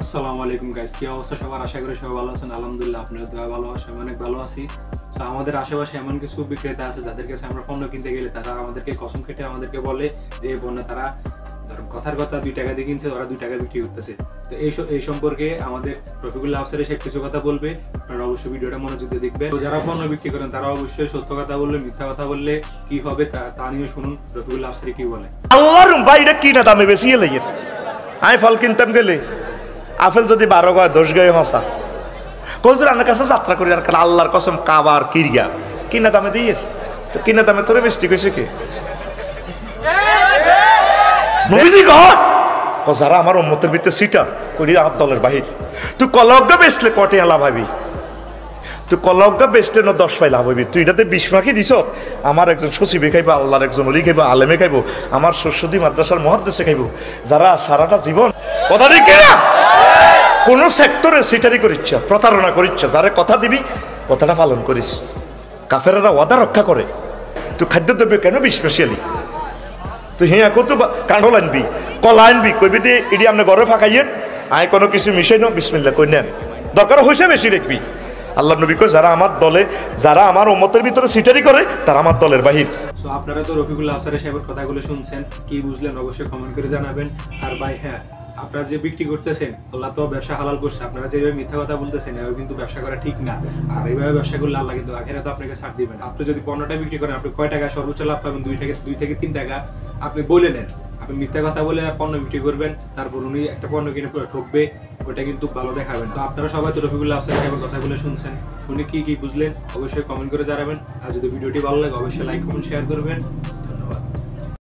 আসসালামু আলাইকুম গাইস, কি অবস্থা সবার? আশা করি সবাই ভালো আছেন। আলহামদুলিল্লাহ, আপনাদের দয়া ভালো আছে, আমি অনেক ভালো আছি। তো আমাদের আশেপাশে এমন কিছু বিক্রেতা আছে যাদের কাছে আমরা পণ্য কিনতে গেলে তারা আমাদেরকে কসম কেটে আমাদেরকে বলে যে এই পণ্য তারা ধরুন কথার কথা 2 টাকা দিয়ে কিনছে, ওরা 2 টাকা বিক্রি করতেছে। তো এই সম্পর্কে আমাদের রফিকুল্লাহ আফসার এসে কিছু কথা বলবে, আপনারা অবশ্যই ভিডিওটা মনোযোগ দিয়ে দেখবেন। তো যারা পণ্য বিক্রি করেন তারা অবশ্যই সত্য কথা বললে মিথ্যা কথা বললে কি হবে তা নিয়ে শুনুন রফিকুল্লাহ আফসার কি বলে। আল্লাহর বাইরে কি না দামে বেশি লেগে আমি ফল কিনতাম গেলে আপেল যদি 12 গায় 10 গায়ে হসা কজুর আমার কাছে যাত্রা করি আর আল্লাহর কসম কাবার কিরিয়া কিনা দামে দিয়ে তো কিনা দামে তোরে বেশি কইছে কে নবীজি যারা আমার উম্মতের ভিতরে সিটার করি আমার দলের বাহির তুই কলগ্গা বেচলে কটে লাভ হবি, তুই কলগ্গা বেচলে না 10 পাই লাভ হবি। তুই এটাতে 20 ফাঁকি দিছ, আমার একজন সচিবে খাইব, আল্লাহর একজন অলি খাইব, আলেমে খাইব, আমার সরস্বতী মাদ্রাসার মহাদ্দেশে খাইব, যারা সারাটা জীবন কথা ঠিক না কোন সেক্টরে সিটারি করিচ্ছ, প্রতারণা করিচ্ছ, যারে কথা দিবি কথাটা পালন করিস। কাফেরেরা ওয়াদা রক্ষা করে। তুই খাদ্যদ্রব্য কেন স্পেশালি তুই হ্যাঁ কত কাঁঠল আনবি, কলা আনবি, কইবি দিয়ে এটি আপনি ঘরে ফাঁকাইয়েন, আয় কোনো কিছু মিশাই নো বিসমিল্লা কই নেন, দরকার হয়েছে বেশি দেখবি। আল্লাহ নবী কই যারা আমার দলে, যারা আমার উম্মতের ভিতরে সিটারি করে তারা আমার দলের বাহির। সো আপনারা তো রফিকুল্লাহ আফসার সাহেবের কথাগুলো শুনছেন, কি বুঝলেন অবশ্যই কমেন্ট করে জানাবেন। আর ভাই হ্যাঁ, আপনারা যে বিক্রি করতেছেন আল্লাহ তো ব্যবসা হালাল করছে, আপনারা যেভাবে মিথ্যা কথা বলতেছেন এভাবে কিন্তু ব্যবসা করা ঠিক না। আর এইভাবে ব্যবসা করলে আল্লাহ কিন্তু আখিরাতে আপনাকে ছাড় দিবেন। আপনি যদি পণ্যটা বিক্রি করেন আপনি কয় টাকা সর্বোচ্চ লাভ পাবেন? 2 থেকে 3 টাকা আপনি বলে নেন। আপনি মিথ্যা কথা বলে পণ্য বিক্রি করবেন, তারপর উনি একটা পণ্য কিনে পুরো ঠকবে, ওটা কিন্তু ভালো দেখাবেন। তো আপনারা সবাই তো রফিকুল্লাহ আফসার সাহেবের কথাগুলো শুনছেন, শুনে কি বুঝলেন অবশ্যই কমেন্ট করে জানাবেন। আর যদি ভিডিওটি ভালো লাগে অবশ্যই লাইক কমেন্ট শেয়ার করবেন।